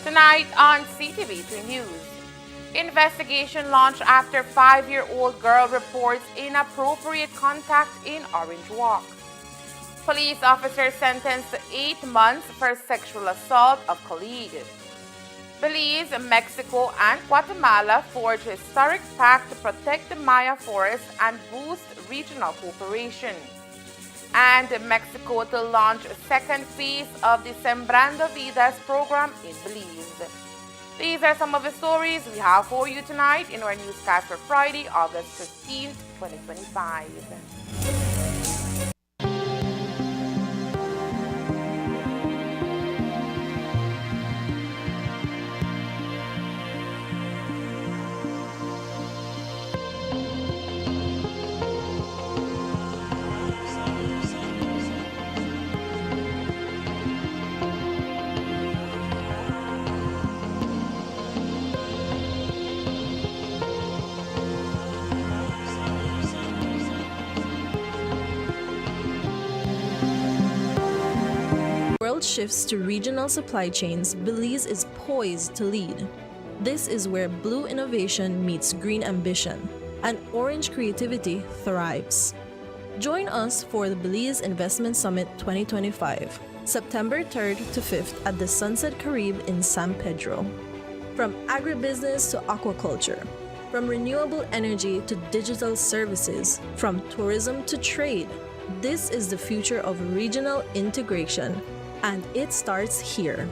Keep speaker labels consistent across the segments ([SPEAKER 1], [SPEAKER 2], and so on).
[SPEAKER 1] Tonight on Ctv3 News. Investigation launched after 5-year-old girl reports inappropriate contact in Orange Walk. Police officer sentenced to 8 months for sexual assault of colleague. Belize, Mexico, and Guatemala forge historic pact to protect the Maya forest and boost regional cooperation. And Mexico to launch a second phase of the Sembrando Vidas program in Belize. These are some of the stories we have for you tonight in our newscast for Friday, August 15th, 2025.
[SPEAKER 2] world shifts to regional supply chains, Belize is poised to lead. This is where blue innovation meets green ambition, and orange creativity thrives. Join us for the Belize Investment Summit 2025, September 3rd to 5th at the Sunset Caribe in San Pedro. From agribusiness to aquaculture, from renewable energy to digital services, from tourism to trade, this is the future of regional integration, and it starts here.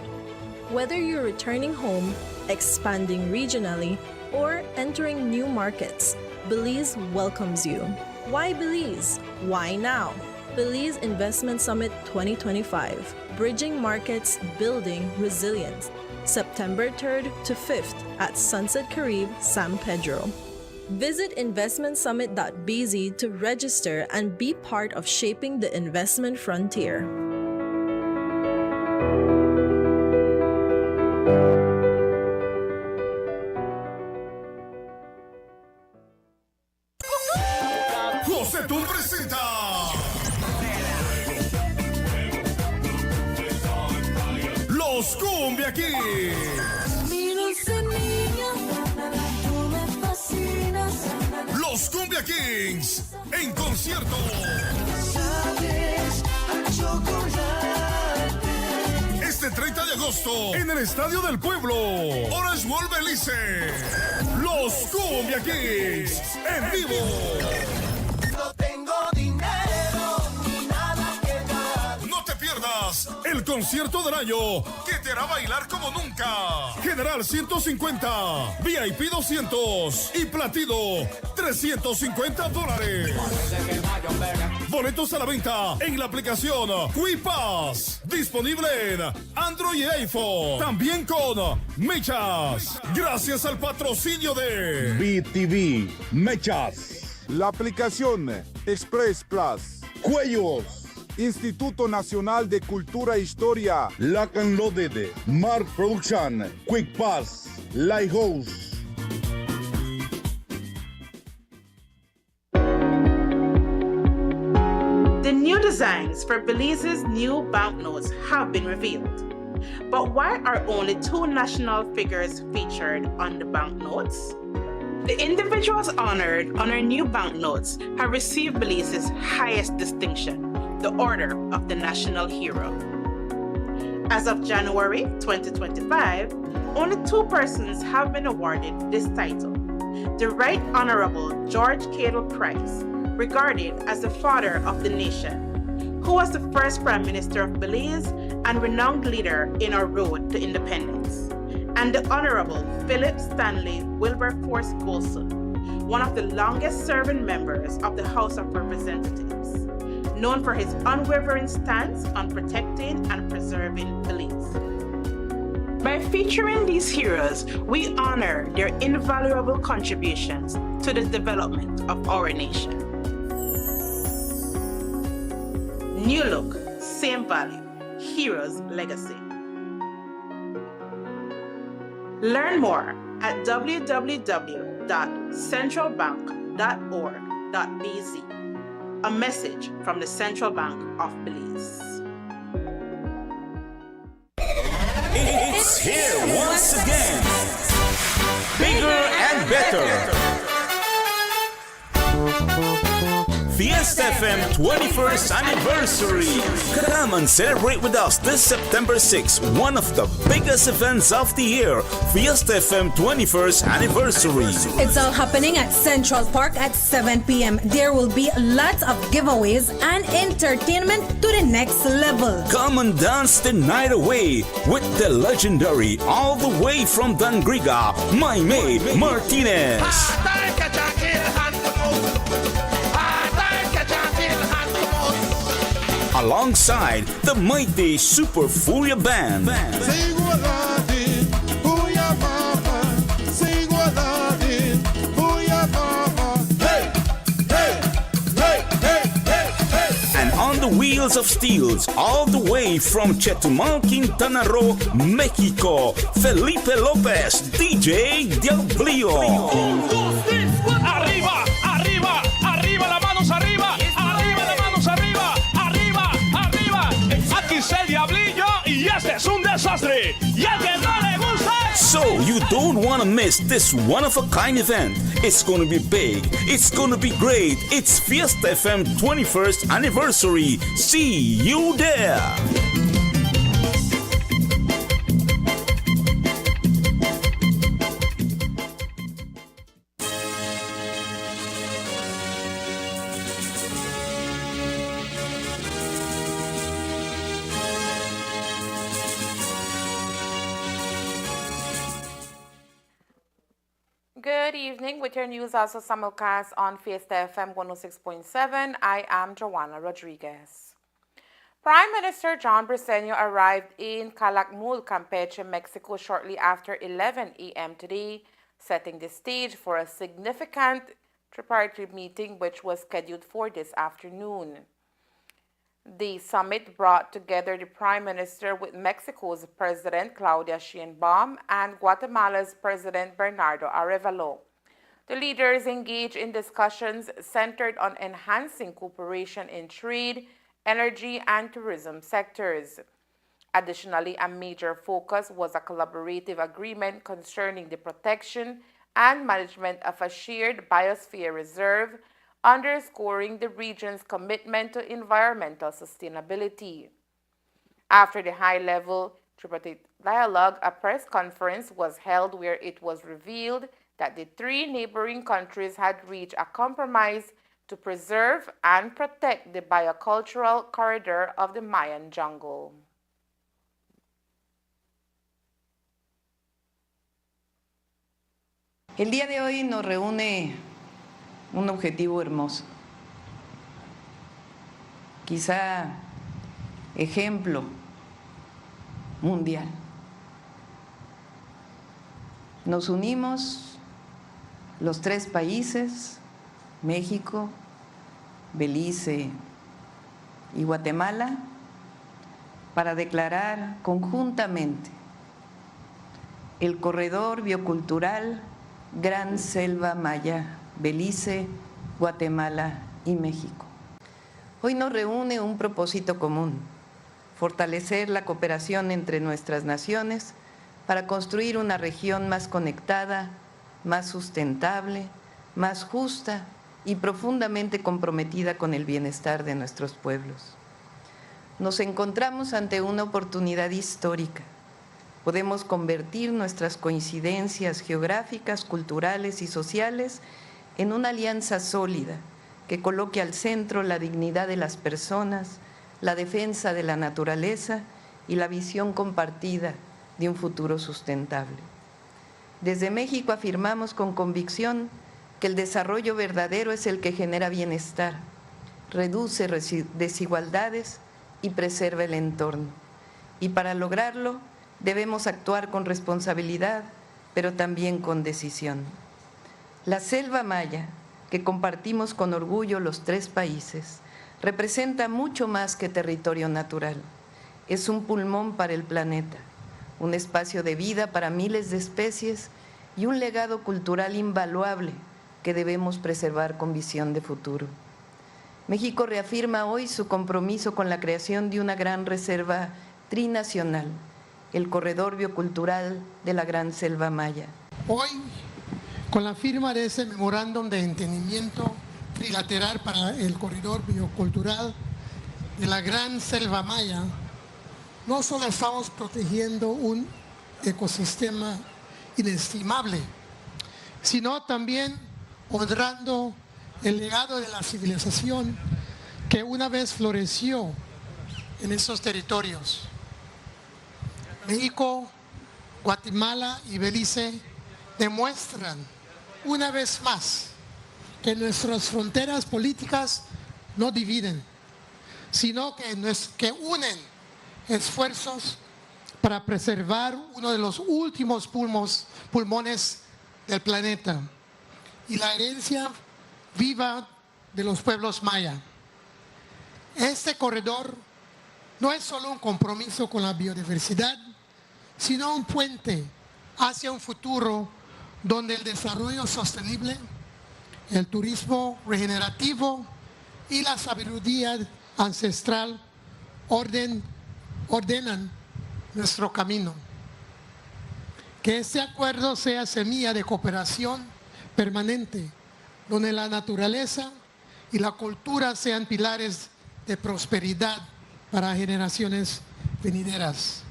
[SPEAKER 2] Whether you're returning home, expanding regionally, or entering new markets, Belize welcomes you. Why Belize? Why now? Belize Investment Summit 2025, Bridging Markets, Building Resilience, September 3rd to 5th at Sunset Caribe, San Pedro. Visit investmentsummit.bz to register and be part of shaping the investment frontier.
[SPEAKER 3] Josetún presenta Los Cumbia Kings. Los Cumbia Kings en concierto. Este 30 de agosto en el Estadio del Pueblo, Orange World Belice. Los Cumbia Kings en vivo.
[SPEAKER 4] No tengo dinero ni nada que dar.
[SPEAKER 3] No te pierdas el concierto del año que te hará bailar como nunca. General 150, VIP 200 y Platino $350. Boletos a la venta en la aplicación QuiPass, disponible en Android y iPhone. También con Mechas, gracias al patrocinio de
[SPEAKER 5] BTV, Mechas,
[SPEAKER 6] La aplicación Express Plus,
[SPEAKER 5] Cuellos,
[SPEAKER 6] Instituto Nacional de Cultura e Historia,
[SPEAKER 5] Lock and Loaded, Mark Production, Quick Pass, Lighthouse.
[SPEAKER 7] The new designs for Belize's new banknotes have been revealed. But why are only two national figures featured on the banknotes? The individuals honored on our new banknotes have received Belize's highest distinction, the Order of the National Hero. As of January 2025, only two persons have been awarded this title. The Right Honorable George Cadle Price, regarded as the father of the nation, who was the first Prime Minister of Belize and renowned leader in our road to independence, and the Honorable Philip Stanley Wilberforce Golson, one of the longest-serving members of the House of Representatives, known for his unwavering stance on protecting and preserving Belize. By featuring these heroes, we honor their invaluable contributions to the development of our nation. New look, same value, heroes' legacy. Learn more at www.centralbank.org.bz. A message from the Central Bank of Belize.
[SPEAKER 8] It's here once again. Bigger and better. Fiesta FM 21st anniversary. Come and celebrate with us this September 6th, one of the biggest events of the year, Fiesta FM 21st anniversary.
[SPEAKER 9] It's all happening at Central Park at 7 p.m. There will be lots of giveaways and entertainment to the next level.
[SPEAKER 8] Come and dance the night away with the legendary, all the way from Dangriga, Maime Martinez. Alongside the mighty Super Furia Band. And on the wheels of steels, all the way from Chetumal, Quintana Roo, Mexico, Felipe Lopez, DJ Diablillo.
[SPEAKER 10] Arriba, arriba, arriba, las manos arriba, arriba, las manos arriba, arriba, arriba. Aquí está el Diablillo. desastre. Y al que no le gusta.
[SPEAKER 8] So you don't want to miss this one-of-a-kind event. It's going to be big. It's going to be great. It's Fiesta FM 21st anniversary. See you there.
[SPEAKER 1] Good evening. With your news also simulcast on Fiesta FM 106.7, I am Joanna Rodriguez. Prime Minister John Briceño arrived in Calakmul, Campeche, Mexico shortly after 11 a.m. today, setting the stage for a significant tripartite meeting which was scheduled for this afternoon. The summit brought together the Prime Minister with Mexico's President Claudia Sheinbaum and Guatemala's President Bernardo Arevalo. The leaders engaged in discussions centered on enhancing cooperation in trade, energy, and tourism sectors. Additionally, a major focus was a collaborative agreement concerning the protection and management of a shared biosphere reserve, underscoring the region's commitment to environmental sustainability. After the high-level tripartite dialogue, a press conference was held where it was revealed that the three neighboring countries had reached a compromise to preserve and protect the biocultural corridor of the Mayan jungle.
[SPEAKER 11] El día de hoy nos reúne un objetivo hermoso, quizá ejemplo mundial. Nos unimos los tres países, México, Belice y Guatemala, para declarar conjuntamente el corredor biocultural Gran Selva Maya, Belice, Guatemala y México. Hoy nos reúne un propósito común: fortalecer la cooperación entre nuestras naciones para construir una región más conectada, más sustentable, más justa y profundamente comprometida con el bienestar de nuestros pueblos. Nos encontramos ante una oportunidad histórica. Podemos convertir nuestras coincidencias geográficas, culturales y sociales en una alianza sólida que coloque al centro la dignidad de las personas, la defensa de la naturaleza y la visión compartida de un futuro sustentable. Desde México afirmamos con convicción que el desarrollo verdadero es el que genera bienestar, reduce desigualdades y preserva el entorno. Y para lograrlo debemos actuar con responsabilidad, pero también con decisión. La selva maya, que compartimos con orgullo los tres países, representa mucho más que territorio natural. Es un pulmón para el planeta, un espacio de vida para miles de especies y un legado cultural invaluable que debemos preservar con visión de futuro. México reafirma hoy su compromiso con la creación de una gran reserva trinacional, el corredor biocultural de la Gran Selva Maya.
[SPEAKER 12] Hoy, con la firma de ese memorándum de entendimiento trilateral para el corredor biocultural de la Gran Selva Maya, no solo estamos protegiendo un ecosistema inestimable, sino también honrando el legado de la civilización que una vez floreció en esos territorios. México, Guatemala y Belice demuestran una vez más que nuestras fronteras políticas no dividen, sino que unen esfuerzos para preservar uno de los últimos pulmones del planeta y la herencia viva de los pueblos maya. Este corredor no es solo un compromiso con la biodiversidad, sino un puente hacia un futuro donde el desarrollo sostenible, el turismo regenerativo y la sabiduría ancestral ordenan nuestro camino. Que este acuerdo sea semilla de cooperación permanente, donde la naturaleza y la cultura sean pilares de prosperidad para generaciones venideras.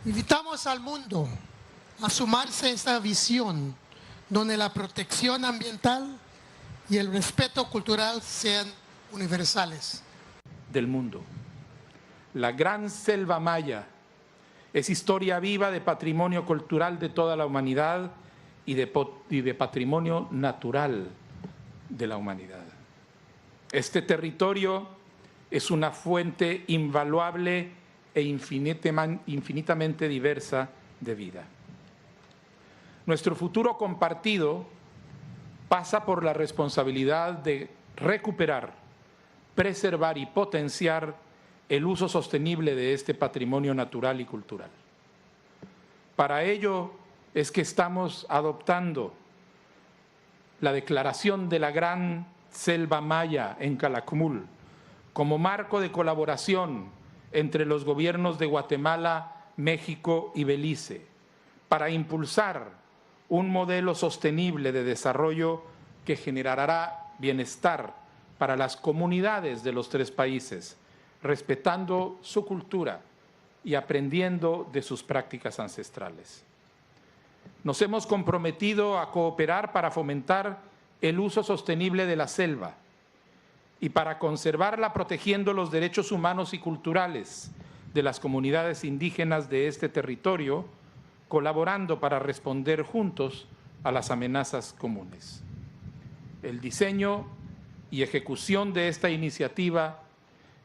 [SPEAKER 12] Invitamos al mundo a sumarse a esta visión, donde la protección ambiental y el respeto cultural sean universales.
[SPEAKER 13] Del mundo. La gran selva maya es historia viva de patrimonio cultural de toda la humanidad y de patrimonio natural de la humanidad. Este territorio es una fuente invaluable e infinitamente diversa de vida. Nuestro futuro compartido pasa por la responsabilidad de recuperar, preservar y potenciar el uso sostenible de este patrimonio natural y cultural. Para ello es que estamos adoptando la declaración de la Gran Selva Maya en Calakmul como marco de colaboración entre los gobiernos de Guatemala, México y Belice para impulsar un modelo sostenible de desarrollo que generará bienestar para las comunidades de los tres países, respetando su cultura y aprendiendo de sus prácticas ancestrales. Nos hemos comprometido a cooperar para fomentar el uso sostenible de la selva y para conservarla protegiendo los derechos humanos y culturales de las comunidades indígenas de este territorio, colaborando para responder juntos a las amenazas comunes. El diseño y ejecución de esta iniciativa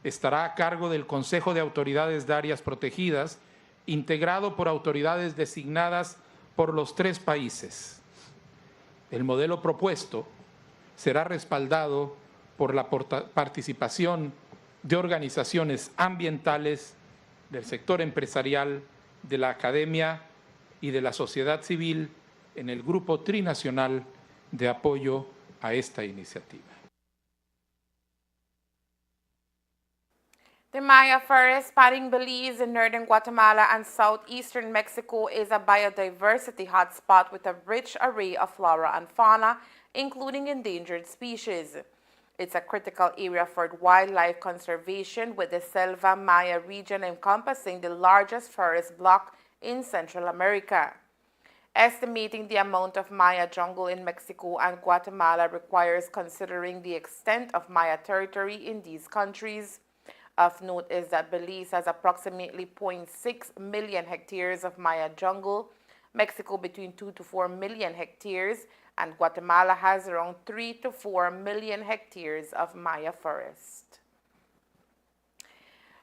[SPEAKER 13] estará a cargo del Consejo de Autoridades de Áreas Protegidas, integrado por autoridades designadas por los tres países. El modelo propuesto será respaldado por la participación de organizaciones ambientales, del sector empresarial, de la academia y de la sociedad civil en el Grupo Trinacional de Apoyo a esta iniciativa.
[SPEAKER 1] The Maya forest spanning Belize in northern Guatemala and southeastern Mexico is a biodiversity hotspot with a rich array of flora and fauna, including endangered species. It's a critical area for wildlife conservation, with the Selva Maya region encompassing the largest forest block in Central America. Estimating the amount of Maya jungle in Mexico and Guatemala requires considering the extent of Maya territory in these countries. Of note is that Belize has approximately 0.6 million hectares of Maya jungle, Mexico between 2 to 4 million hectares, and Guatemala has around 3 to 4 million hectares of Maya forest.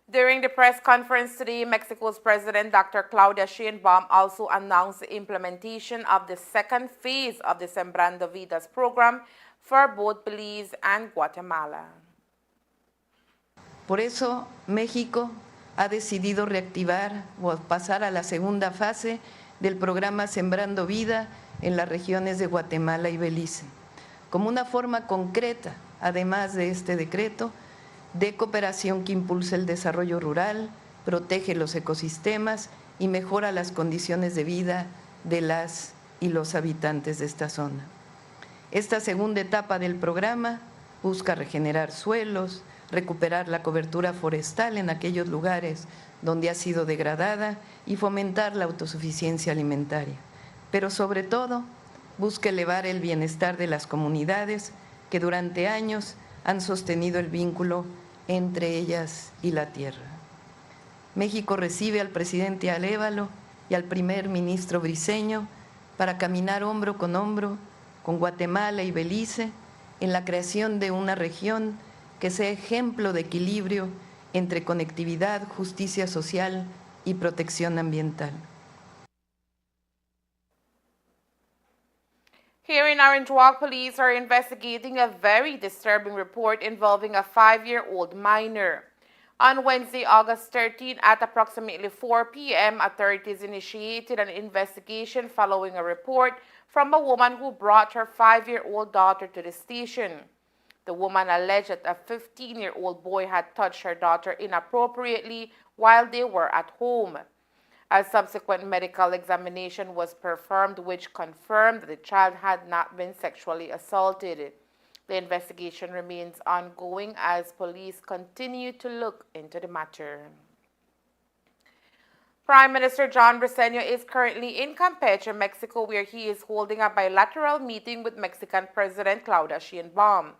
[SPEAKER 1] During the press conference today, Mexico's President Dr. Claudia Sheinbaum also announced the implementation of the second phase of the Sembrando Vidas program for both Belize and Guatemala.
[SPEAKER 11] Por eso, México ha decidido reactivar o pasar a la segunda fase del programa Sembrando Vida en las regiones de Guatemala y Belice, como una forma concreta, además de este decreto, de cooperación que impulsa el desarrollo rural, protege los ecosistemas y mejora las condiciones de vida de las y los habitantes de esta zona. Esta segunda etapa del programa busca regenerar suelos, recuperar la cobertura forestal en aquellos lugares donde ha sido degradada y fomentar la autosuficiencia alimentaria. Pero sobre todo, busca elevar el bienestar de las comunidades que durante años han sostenido el vínculo entre ellas y la tierra. México recibe al presidente Alévalo y al primer ministro Briceño para caminar hombro con Guatemala y Belice en la creación de una región que sea ejemplo de equilibrio entre conectividad, justicia social y protección ambiental.
[SPEAKER 1] Here in Orange Walk, police are investigating a very disturbing report involving a 5-year-old minor. On Wednesday, August 13, at approximately 4 p.m., authorities initiated an investigation following a report from a woman who brought her 5-year-old daughter to the station. The woman alleged that a 15-year-old boy had touched her daughter inappropriately while they were at home. A subsequent medical examination was performed which confirmed that the child had not been sexually assaulted. The investigation remains ongoing as police continue to look into the matter. Prime Minister John Briceño is currently in Campeche, Mexico, where he is holding a bilateral meeting with Mexican President Claudia Sheinbaum.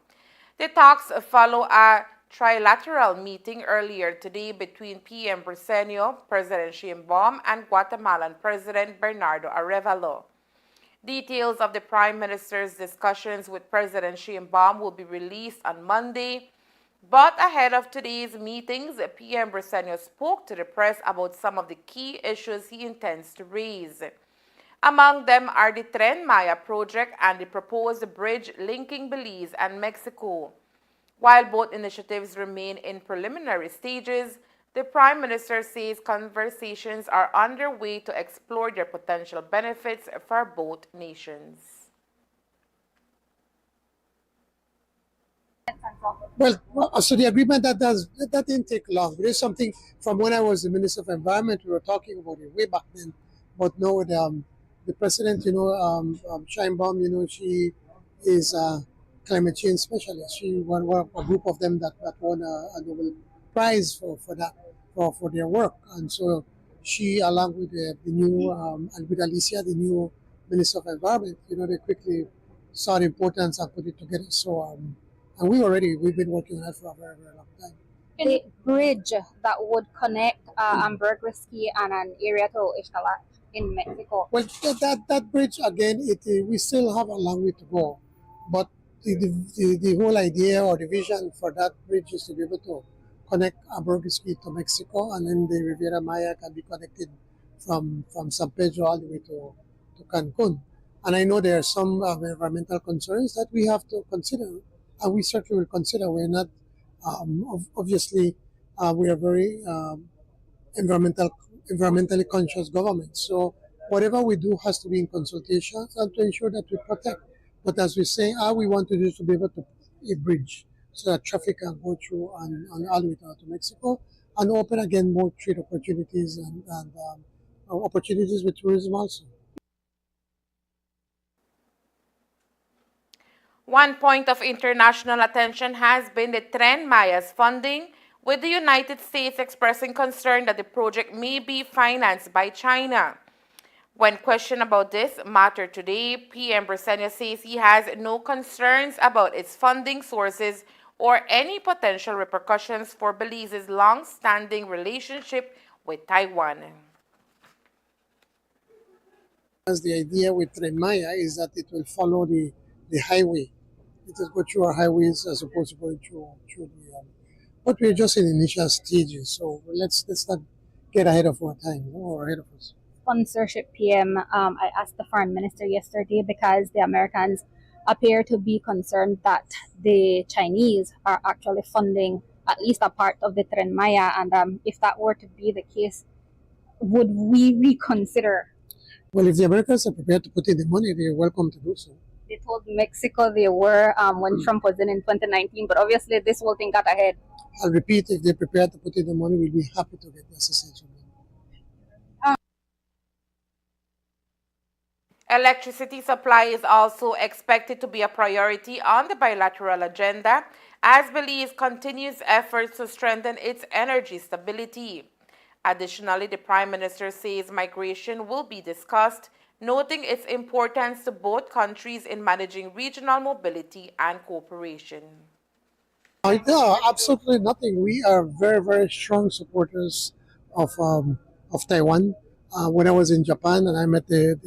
[SPEAKER 1] The talks follow a trilateral meeting earlier today between PM Briceño, President Sheinbaum, and Guatemalan President Bernardo Arevalo. Details of the Prime Minister's discussions with President Sheinbaum will be released on Monday. But ahead of today's meetings, PM Briceño spoke to the press about some of the key issues he intends to raise. Among them are the Tren Maya project and the proposed bridge linking Belize and Mexico. While both initiatives remain in preliminary stages, the Prime Minister says conversations are underway to explore their potential benefits for both nations.
[SPEAKER 12] Well, so the agreement that didn't take long. It is something from when I was the Minister of Environment, we were talking about it way back then. But no, the president, Sheinbaum, she is a climate change specialist. She won a group of them that won a Nobel Prize for their work. And so she, along with the new, and with Alicia, the new Minister of Environment, they quickly saw the importance and put it together. So, and we've been working on that for a very, very long time.
[SPEAKER 14] A bridge that would connect Ambergrisky and an area to Ixtalat in Mexico.
[SPEAKER 12] Well, that bridge, again, we still have a long way to go. But the whole idea or the vision for that bridge is to be able to connect Ambergrisky to Mexico, and then the Riviera Maya can be connected from San Pedro all the way to Cancun. And I know there are some environmental concerns that we have to consider. And we certainly will consider. We're not, obviously, we are very environmentally conscious government. So whatever we do has to be in consultation and to ensure that we protect. But as we say, all we want to do is to be able to a bridge so that traffic can go through and all the way to Mexico and open again more trade opportunities and opportunities with tourism also.
[SPEAKER 1] One point of international attention has been the Tren Maya's funding, with the United States expressing concern that the project may be financed by China. When questioned about this matter today, PM Briceño says he has no concerns about its funding sources or any potential repercussions for Belize's long-standing relationship with Taiwan.
[SPEAKER 12] As the idea with Tren Maya is that it will follow the highway. It will go through our highways as opposed to going through the. But we're just in initial stages, so let's not get ahead of our time or ahead of us.
[SPEAKER 14] Sponsorship, PM. I asked the foreign minister yesterday because the Americans appear to be concerned that the Chinese are actually funding at least a part of the Tren Maya, and if that were to be the case, would we reconsider?
[SPEAKER 12] Well, if the Americans are prepared to put in the money, they're welcome to do so.
[SPEAKER 14] They told Mexico they were when Trump was in 2019, but obviously this whole thing got ahead.
[SPEAKER 12] I'll repeat, if they're prepared to put in the money, we'll be happy to get the assistance from them.
[SPEAKER 1] Electricity supply is also expected to be a priority on the bilateral agenda as Belize continues efforts to strengthen its energy stability. Additionally, the Prime Minister says migration will be discussed, noting its importance to both countries in managing regional mobility and cooperation.
[SPEAKER 12] No, absolutely nothing. We are very, very strong supporters of Taiwan. When I was in Japan and I met the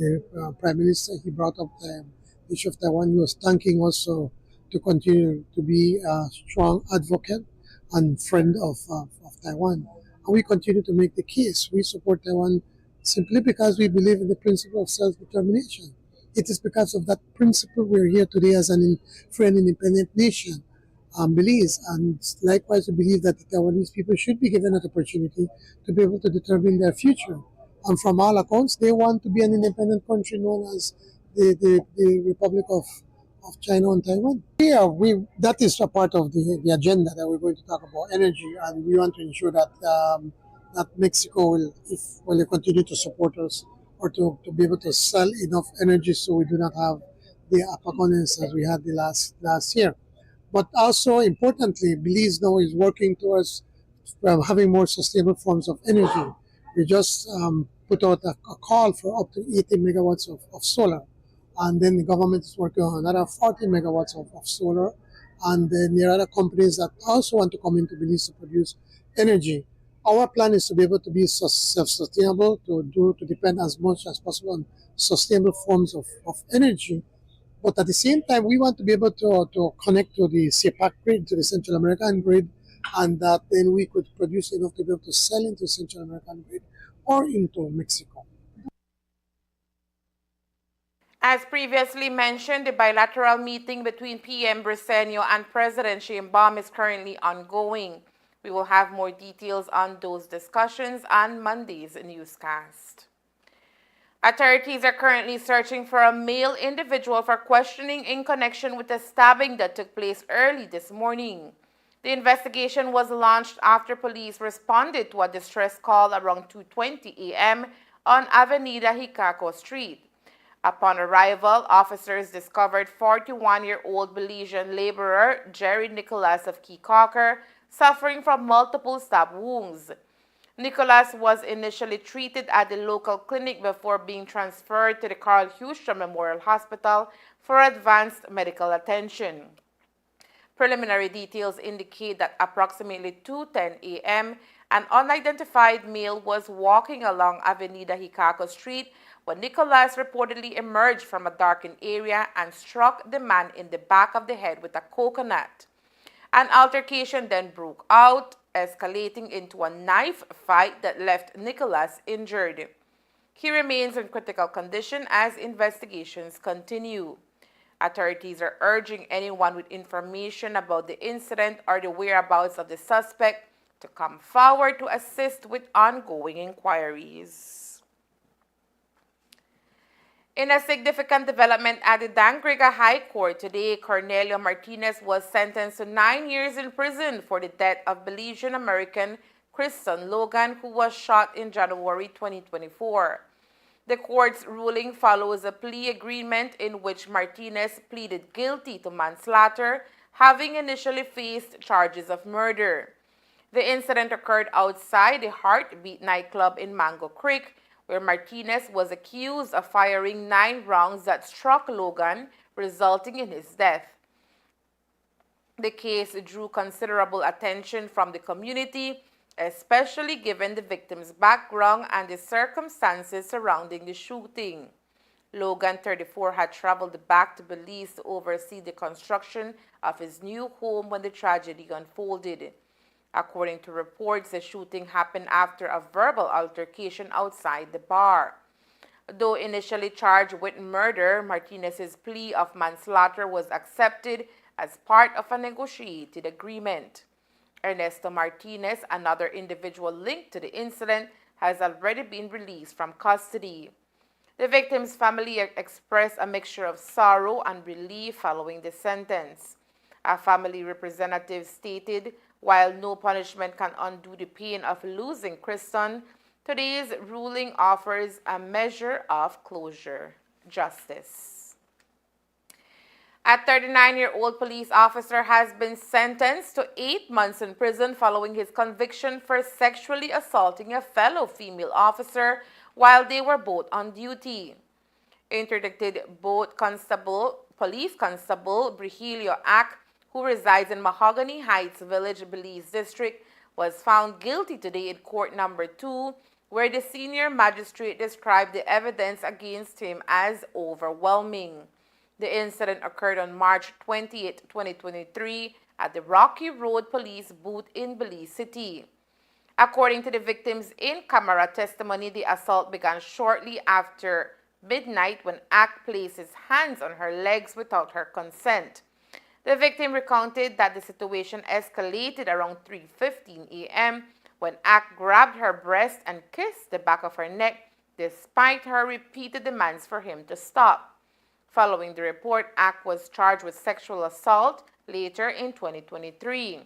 [SPEAKER 12] Prime Minister, he brought up the issue of Taiwan. He was thanking us to continue to be a strong advocate and friend of Taiwan. And we continue to make the case. We support Taiwan simply because we believe in the principle of self-determination. It is because of that principle we're here today as a free and independent nation, Belize. And likewise, we believe that the Taiwanese people should be given an opportunity to be able to determine their future. And from all accounts, they want to be an independent country known as the Republic of China and Taiwan. Yeah, that is a part of the agenda that we're going to talk about, energy, and we want to ensure that that Mexico will continue to support us or to be able to sell enough energy so we do not have the apagones as we had the last year. But also importantly, Belize now is working towards having more sustainable forms of energy. We just put out a call for up to 80 megawatts of solar. And then the government is working on another 40 megawatts of solar. And then there are other companies that also want to come into Belize to produce energy. Our plan is to be able to be self-sustainable, to depend as much as possible on sustainable forms of energy. But at the same time, we want to be able to connect to the CPAC grid, to the Central American grid, and that then we could produce enough to be able to sell into Central American grid or into Mexico.
[SPEAKER 1] As previously mentioned, the bilateral meeting between PM Briceño and President Sheinbaum is currently ongoing. We will have more details on those discussions on Monday's newscast. Authorities are currently searching for a male individual for questioning in connection with a stabbing that took place early this morning. The investigation was launched after police responded to a distress call around 2:20 a.m. on Avenida Jicaco Street. Upon arrival, officers discovered 41-year-old Belizean laborer Jerry Nicholas of Keycocker suffering from multiple stab wounds. Nicholas was initially treated at the local clinic before being transferred to the Carl Houston Memorial Hospital for advanced medical attention. Preliminary details indicate that approximately 2:10 a.m., an unidentified male was walking along Avenida Jicaco Street when Nicholas reportedly emerged from a darkened area and struck the man in the back of the head with a coconut. An altercation then broke out, escalating into a knife fight that left Nicholas injured. He remains in critical condition as investigations continue. Authorities are urging anyone with information about the incident or the whereabouts of the suspect to come forward to assist with ongoing inquiries. In a significant development at the Dangriga High Court today, Cornelio Martinez was sentenced to 9 years in prison for the death of Belizean-American Kristen Logan, who was shot in January 2024. The court's ruling follows a plea agreement in which Martinez pleaded guilty to manslaughter, having initially faced charges of murder. The incident occurred outside the Heartbeat nightclub in Mango Creek, where Martinez was accused of firing 9 rounds that struck Logan, resulting in his death. The case drew considerable attention from the community, especially given the victim's background and the circumstances surrounding the shooting. Logan, 34, had traveled back to Belize to oversee the construction of his new home when the tragedy unfolded. According to reports, the shooting happened after a verbal altercation outside the bar. Though initially charged with murder, Martinez's plea of manslaughter was accepted as part of a negotiated agreement. Ernesto Martinez, another individual linked to the incident, has already been released from custody. The victim's family expressed a mixture of sorrow and relief following the sentence. A family representative stated, while no punishment can undo the pain of losing Kristen, today's ruling offers a measure of closure, justice. A 39-year-old police officer has been sentenced to 8 months in prison following his conviction for sexually assaulting a fellow female officer while they were both on duty. Interdicted Police Constable Brigilio Ack, who resides in Mahogany Heights Village, Belize District, was found guilty today in court number 2, where the senior magistrate described the evidence against him as overwhelming. The incident occurred on March 28, 2023, at the Rocky Road Police booth in Belize City. According to the victim's in-camera testimony, the assault began shortly after midnight when Ack placed his hands on her legs without her consent. The victim recounted that the situation escalated around 3:15 a.m. when Ack grabbed her breast and kissed the back of her neck, despite her repeated demands for him to stop. Following the report, Ack was charged with sexual assault later in 2023.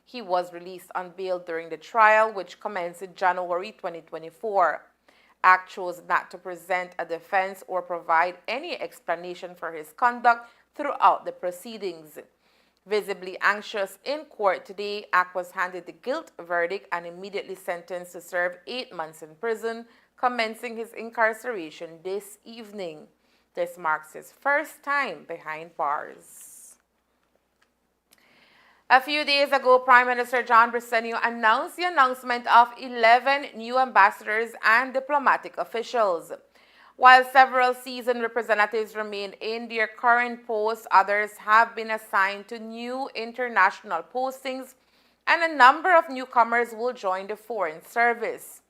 [SPEAKER 1] He was released on bail during the trial, which commenced in January 2024. Act chose not to present a defense or provide any explanation for his conduct throughout the proceedings. Visibly anxious in court today, Ack was handed the guilt verdict and immediately sentenced to serve 8 months in prison, commencing his incarceration this evening. This marks his first time behind bars. A few days ago, Prime Minister John Briceño announced the announcement of 11 new ambassadors and diplomatic officials. While several seasoned representatives remain in their current posts, others have been assigned to new international postings, and a number of newcomers will join the Foreign Service.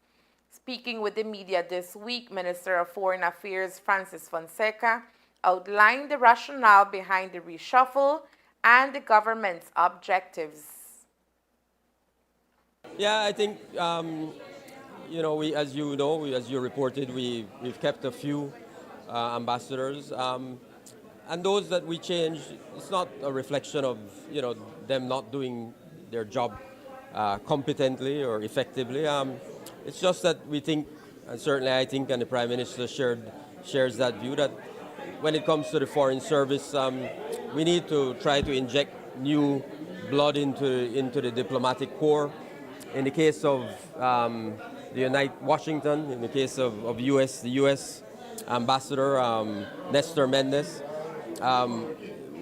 [SPEAKER 1] Speaking with the media this week, Minister of Foreign Affairs Francis Fonseca outlined the rationale behind the reshuffle and the government's objectives.
[SPEAKER 15] Yeah, I think as you reported, we've kept a few ambassadors, and those that we changed, it's not a reflection of them not doing their job competently or effectively. It's just that we think, and certainly I think, and the Prime Minister shares that view, that when it comes to the Foreign Service, we need to try to inject new blood into the diplomatic corps. In the case of Washington, in the case of the U.S. ambassador, Nestor Mendes,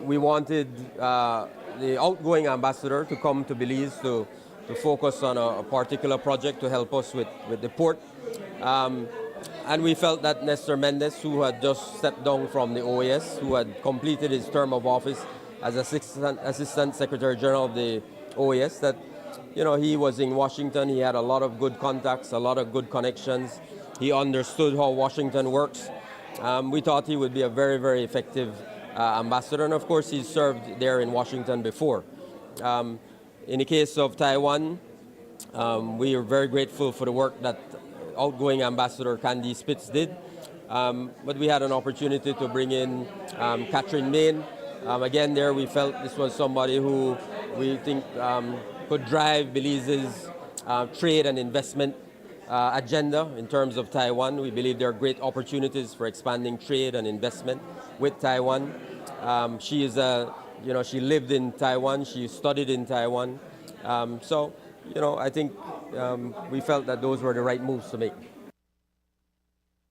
[SPEAKER 15] we wanted the outgoing ambassador to come to Belize to focus on a particular project to help us with the port. And we felt that Nestor Mendes, who had just stepped down from the OAS, who had completed his term of office as Assistant Secretary General of the OAS, that he was in Washington, he had a lot of good contacts, a lot of good connections. He understood how Washington works. We thought he would be a very, very effective ambassador, and of course he's served there in Washington before. In the case of Taiwan, we are very grateful for the work that outgoing Ambassador Candy Spitz did, but we had an opportunity to bring in Catherine Main. Again, there we felt this was somebody who we think could drive Belize's trade and investment agenda in terms of Taiwan. We believe there are great opportunities for expanding trade and investment with Taiwan. She is she lived in Taiwan, she studied in Taiwan. I think we felt that those were the right moves to make.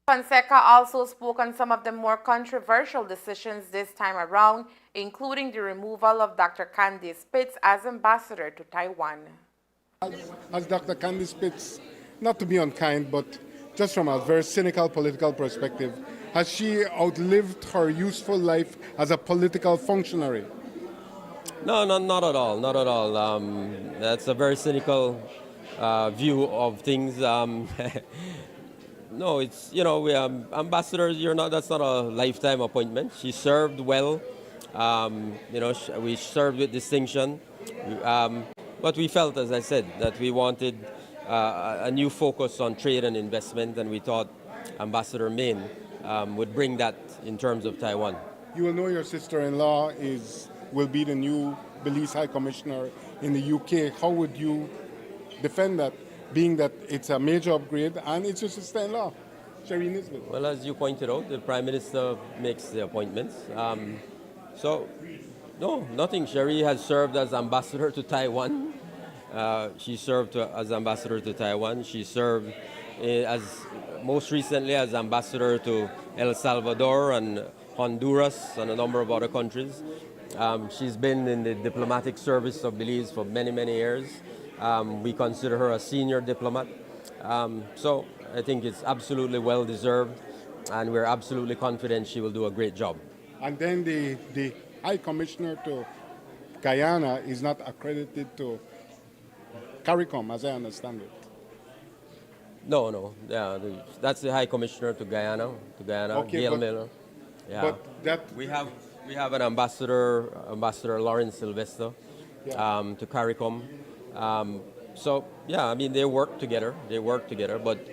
[SPEAKER 1] Fonseca also spoke on some of the more controversial decisions this time around, including the removal of Dr. Candy Spitz as ambassador to Taiwan.
[SPEAKER 16] As Dr. Candy Spitz, not to be unkind, but just from a very cynical political perspective, has she outlived her useful life as a political functionary?
[SPEAKER 15] No, not at all, not at all. That's a very cynical view of things. No, it's, we ambassadors, that's not a lifetime appointment. She served well, we served with distinction. But we felt, as I said, that we wanted a new focus on trade and investment, and we thought Ambassador Main would bring that in terms of Taiwan.
[SPEAKER 16] You will know your sister-in-law will be the new Belize High Commissioner in the UK. How would you defend that, being that it's a major upgrade and it's your sister-in-law, Sherry Nisbet?
[SPEAKER 15] Well, as you pointed out, the Prime Minister makes the appointments. No, nothing. Sherry has served as ambassador to Taiwan. She served as ambassador to Taiwan. She served most recently as ambassador to El Salvador and Honduras and a number of other countries. She's been in the diplomatic service of Belize for many, many years. We consider her a senior diplomat. So I think it's absolutely well deserved, and we're absolutely confident she will do a great job.
[SPEAKER 16] And then the High Commissioner to Guyana is not accredited to CARICOM, as I understand it.
[SPEAKER 15] No. Yeah, that's the High Commissioner to Guyana,
[SPEAKER 16] okay,
[SPEAKER 15] Gail Miller. Yeah.
[SPEAKER 16] But that
[SPEAKER 15] we have an ambassador, Lawrence Sylvester, to CARICOM. They work together. But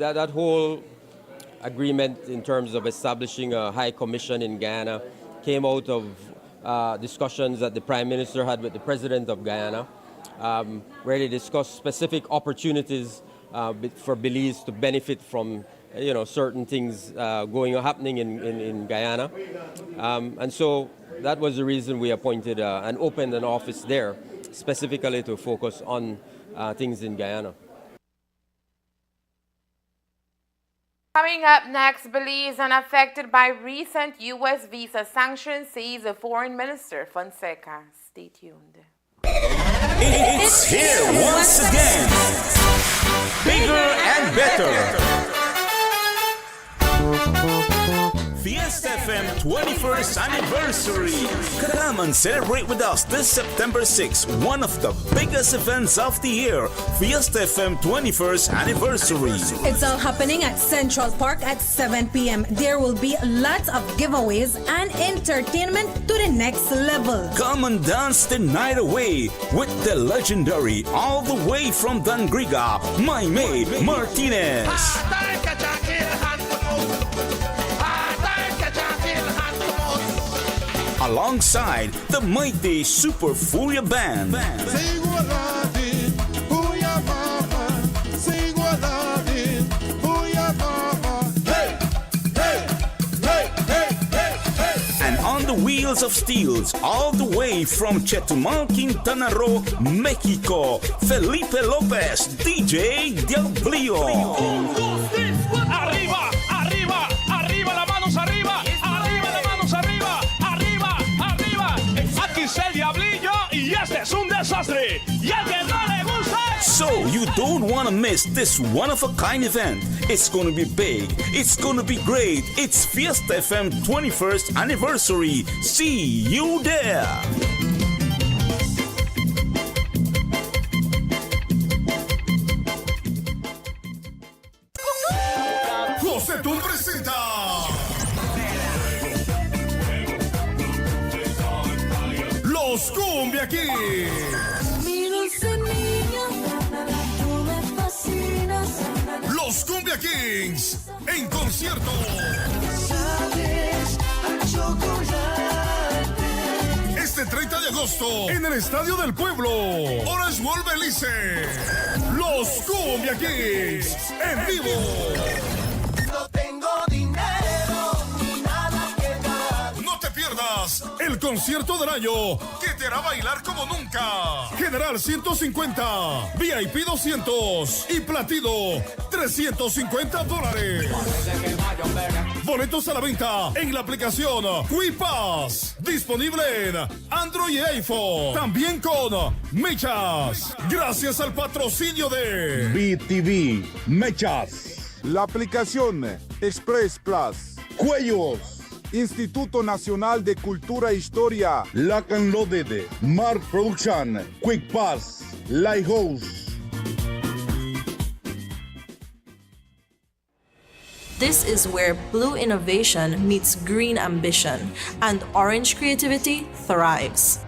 [SPEAKER 15] that whole agreement in terms of establishing a high commission in Guyana came out of discussions that the Prime Minister had with the President of Guyana, where they discussed specific opportunities for Belize to benefit from certain things happening in Guyana. And so that was the reason we appointed and opened an office there specifically to focus on things in Guyana.
[SPEAKER 1] Coming up next, Belize unaffected by recent U.S. visa sanctions, says Foreign Minister Fonseca. Stay tuned.
[SPEAKER 8] It's here once again. Bigger and better. Fiesta FM 21st anniversary. Come and celebrate with us this September 6th, one of the biggest events of the year, Fiesta FM 21st anniversary.
[SPEAKER 9] It's all happening at Central Park at 7 p.m. There will be lots of giveaways and entertainment to the next level.
[SPEAKER 8] Come and dance the night away with the legendary, all the way from Dangriga, Maymay Martinez. Alongside the mighty Super Furia Band. And on the wheels of steels, all the way from Chetumal, Quintana Roo, Mexico, Felipe Lopez, DJ Diablillo.
[SPEAKER 10] Arriba, arriba, arriba, las manos arriba, arriba, las manos arriba, arriba, arriba. Aquí está el Diablillo y este es un desastre. Y al que no le gusta.
[SPEAKER 8] So you don't want to miss this one-of-a-kind event. It's going to be big. It's going to be great. It's Fiesta FM 21st anniversary. See you there.
[SPEAKER 3] Josetún presenta Los Cumbia Kings. Los Cumbia Kings en concierto. Este 30 de agosto en el Estadio del Pueblo, Orange World Belice. Los Cumbia Kings en vivo.
[SPEAKER 4] No tengo dinero ni nada que dar.
[SPEAKER 3] No te pierdas el concierto del año que te hará bailar como nunca. General 150, VIP 200 y Platino $350. Boletos a la venta en la aplicación Quipass, disponible en Android y iPhone. También con Mechas, gracias al patrocinio de
[SPEAKER 5] BTV, Mechas,
[SPEAKER 6] La aplicación Express Plus,
[SPEAKER 5] Cuellos,
[SPEAKER 6] Instituto Nacional de Cultura e Historia,
[SPEAKER 5] Lock and Loaded, Mark Production, Quick Pass, Lighthouse.
[SPEAKER 2] This is where blue innovation meets green ambition and orange creativity thrives.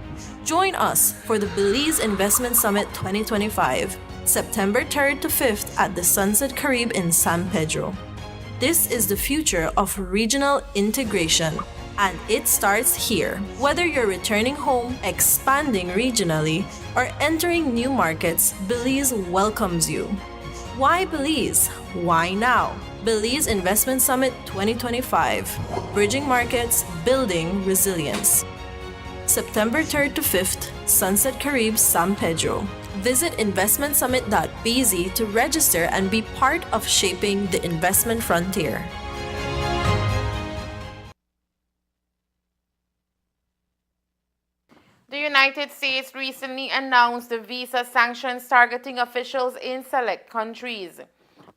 [SPEAKER 2] Join us for the Belize Investment Summit 2025, September 3rd to 5th at the Sunset Caribe in San Pedro. This is the future of regional integration, and it starts here. Whether you're returning home, expanding regionally, or entering new markets, Belize welcomes you. Why Belize? Why now? Belize Investment Summit 2025, Bridging Markets, Building Resilience. September 3rd to 5th, Sunset Caribe, San Pedro. Visit investmentsummit.bz to register and be part of shaping the investment frontier.
[SPEAKER 1] The United States recently announced the visa sanctions targeting officials in select countries.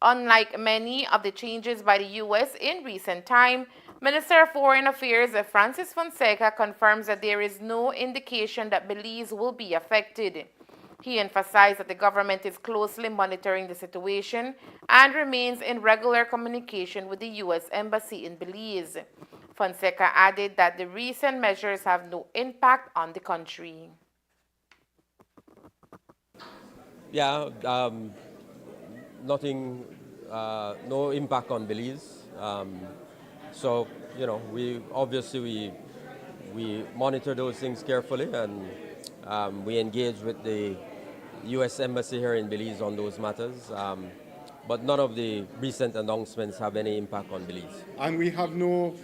[SPEAKER 1] Unlike many of the changes by the U.S. in recent time, Minister of Foreign Affairs Francis Fonseca confirms that there is no indication that Belize will be affected. He emphasized that the government is closely monitoring the situation and remains in regular communication with the U.S. Embassy in Belize. Fonseca added that the recent measures have no impact on the country.
[SPEAKER 15] Yeah, nothing, no impact on Belize. So, you know, we we monitor those things carefully, and we engage with the U.S. Embassy here in Belize on those matters. But none of the recent announcements have any impact on Belize.
[SPEAKER 16] And we have no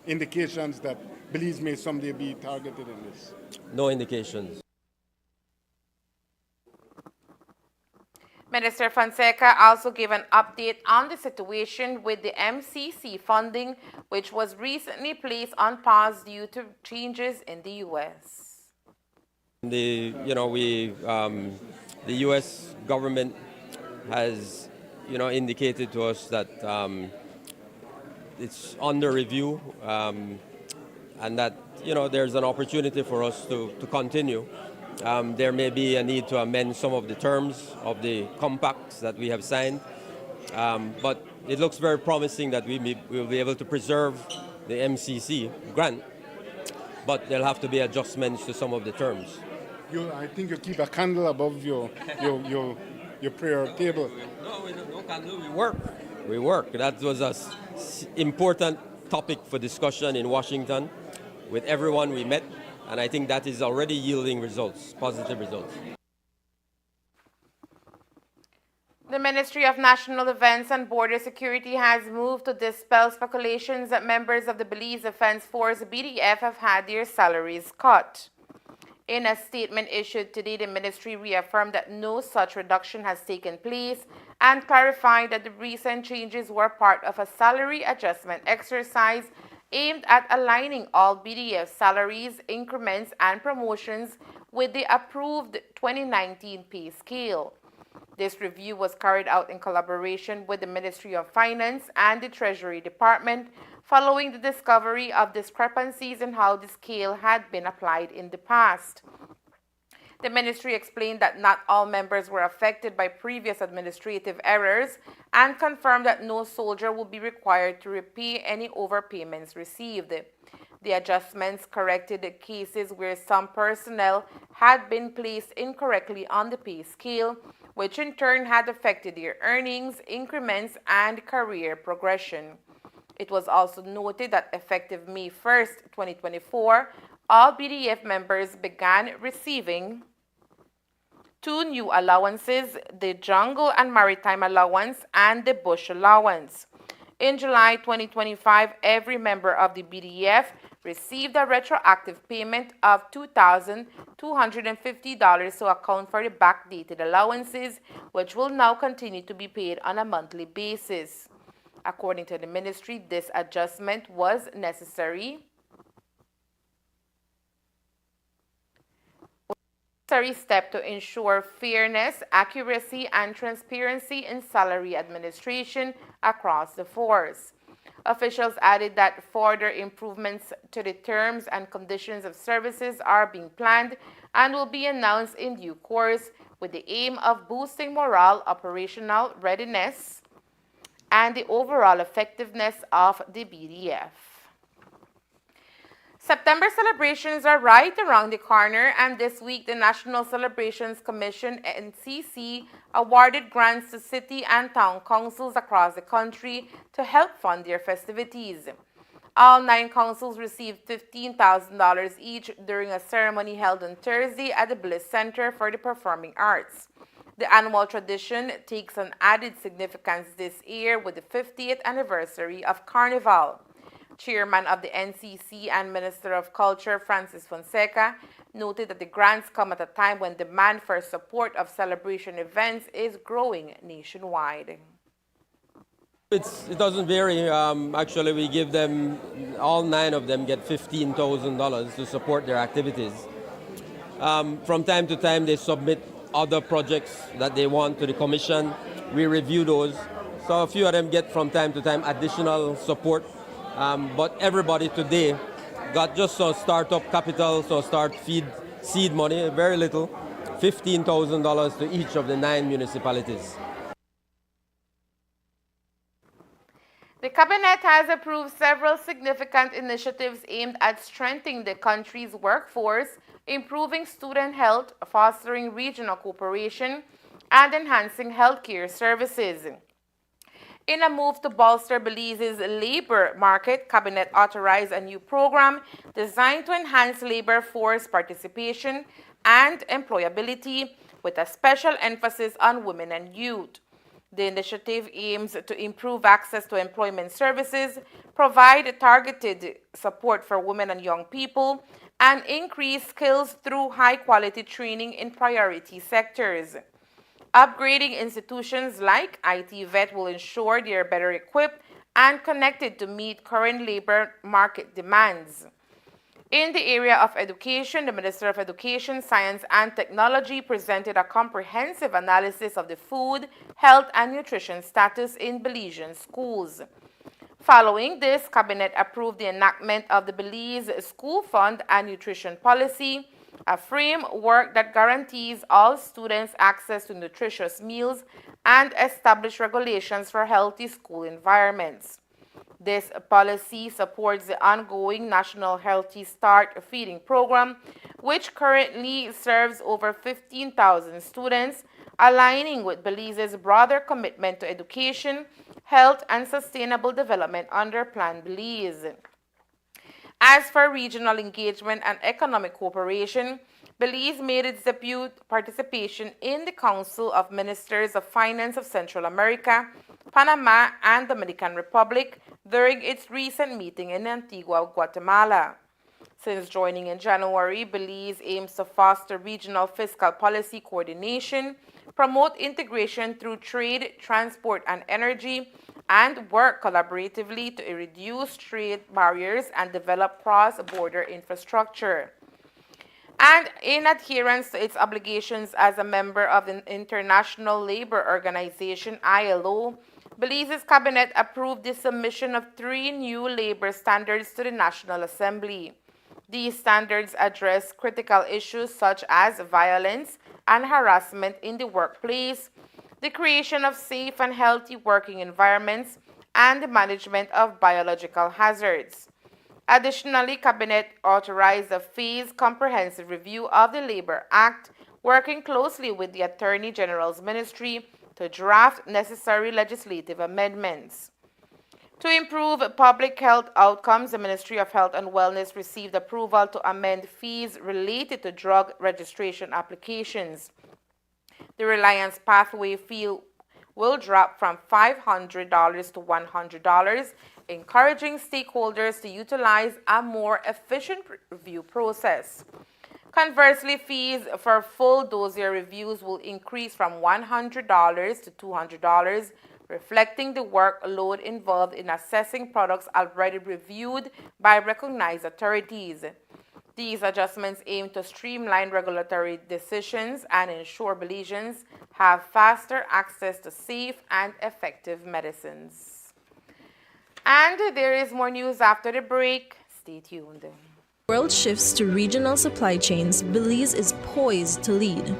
[SPEAKER 16] indications that Belize may someday be targeted in this.
[SPEAKER 15] No indications.
[SPEAKER 1] Minister Fonseca also gave an update on the situation with the MCC funding, which was recently placed on pause due to changes in the U.S.
[SPEAKER 15] The U.S. government has indicated to us that it's under review, and that there's an opportunity for us to continue. There may be a need to amend some of the terms of the compacts that we have signed, but it looks very promising that we'll be able to preserve the MCC grant, but there'll have to be adjustments to some of the terms.
[SPEAKER 16] I think you keep a candle above your prayer table.
[SPEAKER 15] No candle. We work. That was an important topic for discussion in Washington with everyone we met, and I think that is already yielding results, positive results.
[SPEAKER 1] The Ministry of National Defense and Border Security has moved to dispel speculations that members of the Belize Defense Force BDF have had their salaries cut. In a statement issued today, the ministry reaffirmed that no such reduction has taken place and clarified that the recent changes were part of a salary adjustment exercise aimed at aligning all BDF salaries, increments, and promotions with the approved 2019 pay scale. This review was carried out in collaboration with the Ministry of Finance and the Treasury Department following the discovery of discrepancies in how the scale had been applied in the past. The ministry explained that not all members were affected by previous administrative errors and confirmed that no soldier will be required to repay any overpayments received. The adjustments corrected the cases where some personnel had been placed incorrectly on the pay scale, which in turn had affected their earnings, increments, and career progression. It was also noted that effective May 1st, 2024, all BDF members began receiving two new allowances, the Jungle and Maritime Allowance and the Bush Allowance. In July 2025, every member of the BDF received a retroactive payment of $2,250 to account for the backdated allowances, which will now continue to be paid on a monthly basis. According to the ministry, this adjustment was necessary step to ensure fairness, accuracy, and transparency in salary administration across the force. Officials added that further improvements to the terms and conditions of services are being planned and will be announced in due course with the aim of boosting morale, operational readiness, and the overall effectiveness of the BDF. September celebrations are right around the corner, and this week the National Celebrations Commission, NCC, awarded grants to city and town councils across the country to help fund their festivities. All 9 councils received $15,000 each during a ceremony held on Thursday at the Bliss Center for the Performing Arts. The annual tradition takes an added significance this year with the 50th anniversary of Carnival. Chairman of the NCC and Minister of Culture, Francis Fonseca, noted that the grants come at a time when demand for support of celebration events is growing nationwide.
[SPEAKER 15] It doesn't vary. Actually, we give them, all 9 of them get $15,000 to support their activities. From time to time, they submit other projects that they want to the commission. We review those. So a few of them get from time to time additional support. But everybody today got just some startup capital, so seed money, very little, $15,000 to each of the 9 municipalities.
[SPEAKER 1] The Cabinet has approved several significant initiatives aimed at strengthening the country's workforce, improving student health, fostering regional cooperation, and enhancing healthcare services. In a move to bolster Belize's labor market, Cabinet authorized a new program designed to enhance labor force participation and employability, with a special emphasis on women and youth. The initiative aims to improve access to employment services, provide targeted support for women and young people, and increase skills through high-quality training in priority sectors. Upgrading institutions like IT Vet will ensure they are better equipped and connected to meet current labor market demands. In the area of education, the Minister of Education, Science and Technology presented a comprehensive analysis of the food, health and nutrition status in Belizean schools. Following this, Cabinet approved the enactment of the Belize School Fund and Nutrition Policy, a framework that guarantees all students access to nutritious meals and establish regulations for healthy school environments. This policy supports the ongoing National Healthy Start feeding program, which currently serves over 15,000 students, aligning with Belize's broader commitment to education, health, and sustainable development under Plan Belize. As for regional engagement and economic cooperation, Belize made its debut participation in the Council of Ministers of Finance of Central America, Panama, and Dominican Republic during its recent meeting in Antigua, Guatemala. Since joining in January, Belize aims to foster regional fiscal policy coordination, promote integration through trade, transport, and energy, and work collaboratively to reduce trade barriers and develop cross-border infrastructure. And in adherence to its obligations as a member of the International Labour Organization, ILO, Belize's cabinet approved the submission of 3 new labor standards to the National Assembly. These standards address critical issues such as violence and harassment in the workplace, the creation of safe and healthy working environments, and the management of biological hazards. Additionally, Cabinet authorized a phased comprehensive review of the Labor Act, working closely with the Attorney General's Ministry to draft necessary legislative amendments. To improve public health outcomes, the Ministry of Health and Wellness received approval to amend fees related to drug registration applications. The Reliance Pathway fee will drop from $500 to $100, encouraging stakeholders to utilize a more efficient review process. Conversely, fees for full dossier reviews will increase from $100 to $200, reflecting the workload involved in assessing products already reviewed by recognized authorities. These adjustments aim to streamline regulatory decisions and ensure Belizeans have faster access to safe and effective medicines. And there is more news after the break. Stay tuned.
[SPEAKER 2] World shifts to regional supply chains, Belize is poised to lead.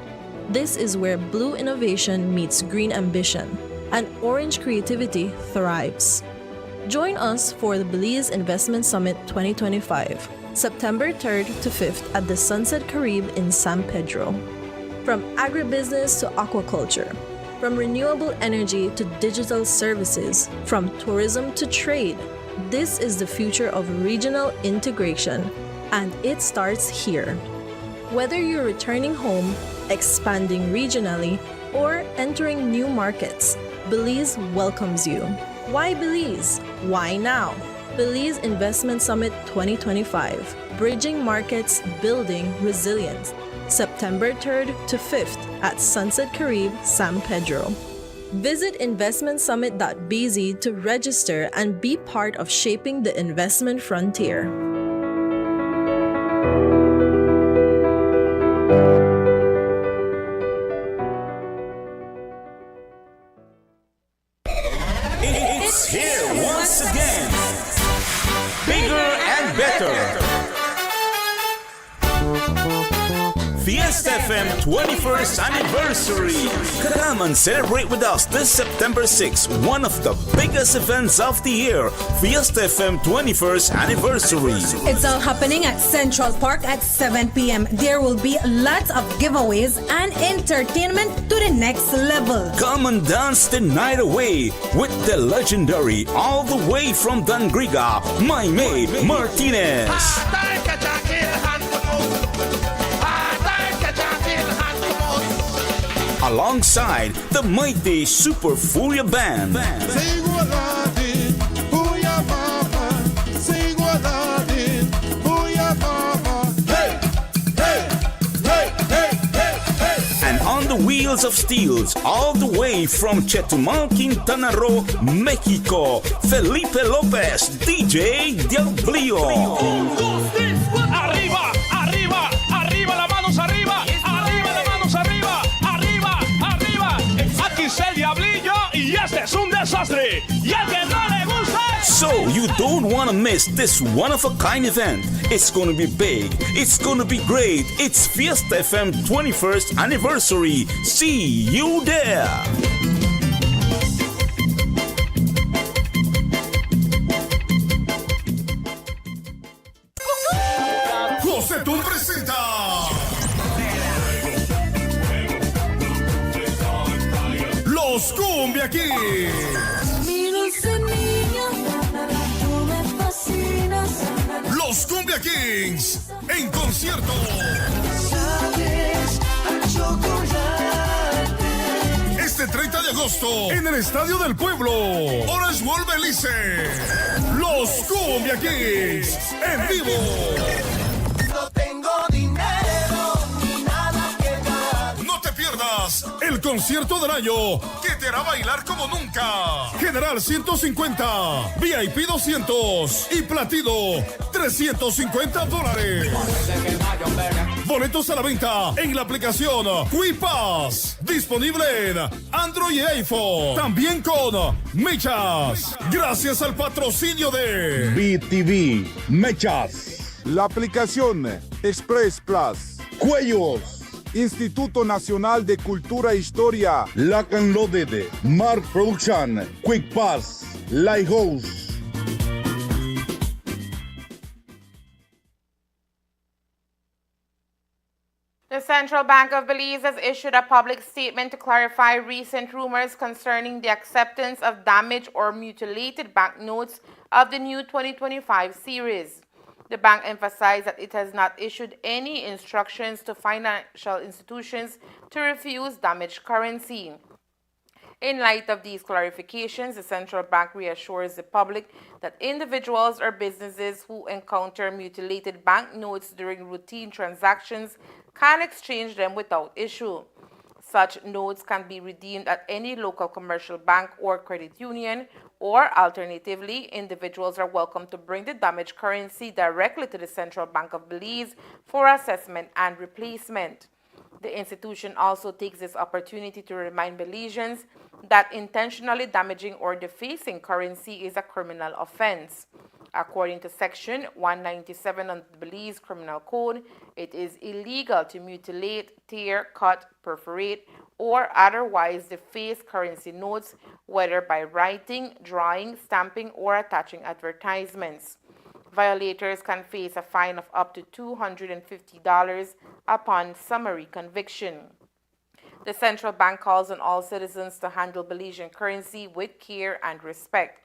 [SPEAKER 2] This is where blue innovation meets green ambition, and orange creativity thrives. Join us for the Belize Investment Summit 2025, September 3rd to 5th at the Sunset Carib in San Pedro. From agribusiness to aquaculture, from renewable energy to digital services, from tourism to trade, this is the future of regional integration, and it starts here. Whether you're returning home, expanding regionally, or entering new markets, Belize welcomes you. Why Belize? Why now? Belize Investment Summit 2025, Bridging Markets, Building Resilience, September 3rd to 5th at Sunset Carib, San Pedro. Visit investmentsummit.bz to register and be part of shaping the investment frontier.
[SPEAKER 8] It's here once again. Bigger and better. Fiesta FM 21st anniversary. Come and celebrate with us this September 6, one of the biggest events of the year, Fiesta FM 21st anniversary.
[SPEAKER 9] It's all happening at Central Park at 7 p.m. There will be lots of giveaways and entertainment to the next level.
[SPEAKER 8] Come and dance the night away with the legendary, all the way from Dangriga, Maime Martinez. Alongside the mighty Super Furia Band. And on the wheels of steels, all the way from Chetumal, Quintana Roo, Mexico, Felipe Lopez, DJ Diablillo.
[SPEAKER 10] Arriba, arriba, arriba, las manos arriba, arriba, las manos arriba, arriba, arriba. Aquí está el Diablillo y este es un desastre. Y al que no le gusta.
[SPEAKER 8] So you don't want to miss this one-of-a-kind event. It's going to be big. It's going to be great. It's Fiesta FM 21st anniversary. See you there.
[SPEAKER 3] Josetón presenta Los Cumbia Kings. Los Cumbia Kings en concierto. Este 30 de agosto en el Estadio del Pueblo, Orange World Belice. Los Cumbia Kings en vivo.
[SPEAKER 4] No tengo dinero ni nada que dar.
[SPEAKER 3] No te pierdas el concierto del año que te hará bailar como nunca. General 150, VIP 200 y Platino $350. Boletos a la venta en la aplicación Quipass, disponible en Android y iPhone. También con Mechas, gracias al patrocinio de
[SPEAKER 5] BTV, Mechas,
[SPEAKER 6] La aplicación Express Plus,
[SPEAKER 5] Cuellos,
[SPEAKER 6] Instituto Nacional de Cultura e Historia,
[SPEAKER 5] Lock and Loaded, Mark Production, Quick Pass, Lighthouse.
[SPEAKER 1] The Central Bank of Belize has issued a public statement to clarify recent rumors concerning the acceptance of damaged or mutilated banknotes of the new 2025 series. The bank emphasized that it has not issued any instructions to financial institutions to refuse damaged currency. In light of these clarifications, the central bank reassures the public that individuals or businesses who encounter mutilated banknotes during routine transactions can exchange them without issue. Such notes can be redeemed at any local commercial bank or credit union, or alternatively, individuals are welcome to bring the damaged currency directly to the Central Bank of Belize for assessment and replacement. The institution also takes this opportunity to remind Belizeans that intentionally damaging or defacing currency is a criminal offense. According to Section 197 of the Belize Criminal Code, it is illegal to mutilate, tear, cut, perforate, or otherwise deface currency notes, whether by writing, drawing, stamping, or attaching advertisements. Violators can face a fine of up to $250 upon summary conviction. The central bank calls on all citizens to handle Belizean currency with care and respect.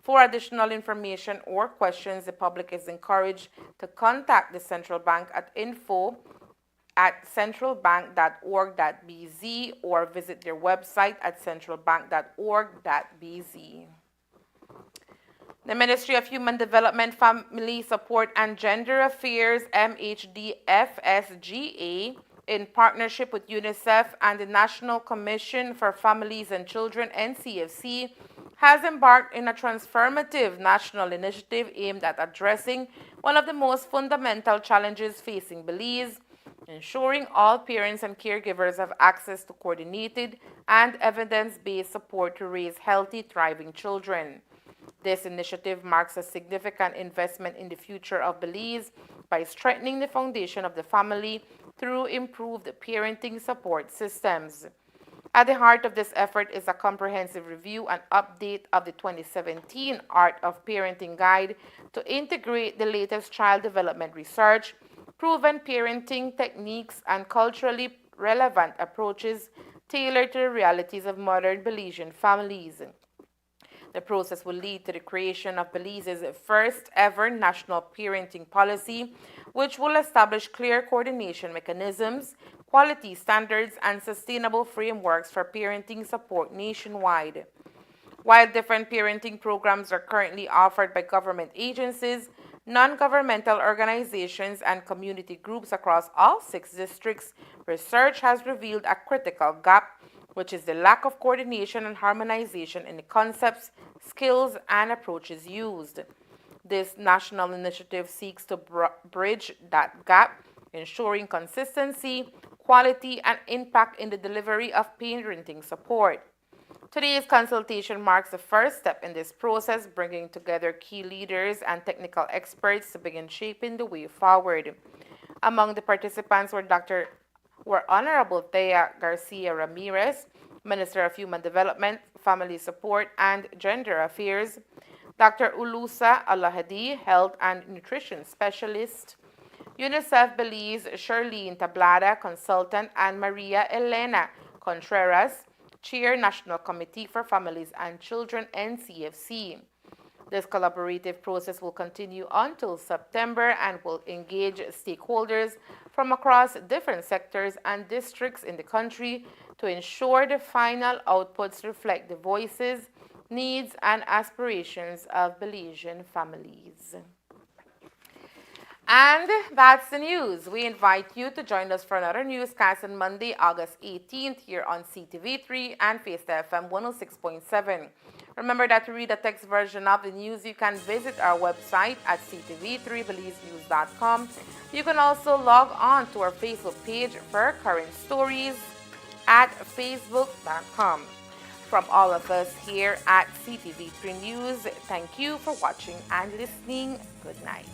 [SPEAKER 1] For additional information or questions, the public is encouraged to contact the central bank at info@centralbank.org.bz or visit their website at centralbank.org.bz. The Ministry of Human Development, Family Support and Gender Affairs, MHDFSGA, in partnership with UNICEF and the National Commission for Families and Children, NCFC, has embarked in a transformative national initiative aimed at addressing one of the most fundamental challenges facing Belize, ensuring all parents and caregivers have access to coordinated and evidence-based support to raise healthy, thriving children. This initiative marks a significant investment in the future of Belize by strengthening the foundation of the family through improved parenting support systems. At the heart of this effort is a comprehensive review and update of the 2017 Art of Parenting Guide to integrate the latest child development research, proven parenting techniques, and culturally relevant approaches tailored to the realities of modern Belizean families. The process will lead to the creation of Belize's first ever national parenting policy, which will establish clear coordination mechanisms, quality standards, and sustainable frameworks for parenting support nationwide. While different parenting programs are currently offered by government agencies, non-governmental organizations, and community groups across all 6 districts, research has revealed a critical gap, which is the lack of coordination and harmonization in the concepts, skills, and approaches used. This national initiative seeks to bridge that gap, ensuring consistency, quality, and impact in the delivery of parenting support. Today's consultation marks the first step in this process, bringing together key leaders and technical experts to begin shaping the way forward. Among the participants were Honorable Thea Garcia Ramirez, Minister of Human Development, Family Support, and Gender Affairs, Dr. Ulusa Alahadi, Health and Nutrition Specialist, UNICEF Belize Charlene Tablada, Consultant, and Maria Elena Contreras, Chair, National Committee for Families and Children, NCFC. This collaborative process will continue until September and will engage stakeholders from across different sectors and districts in the country to ensure the final outputs reflect the voices, needs, and aspirations of Belizean families. And that's the news. We invite you to join us for another newscast on Monday, August 18th here on Ctv3 and Fiesta FM 106.7. Remember that to read the text version of the news, you can visit our website at ctv3belizenews.com. You can also log on to our Facebook page for current stories at facebook.com. From all of us here at Ctv3 News, thank you for watching and listening. Good night.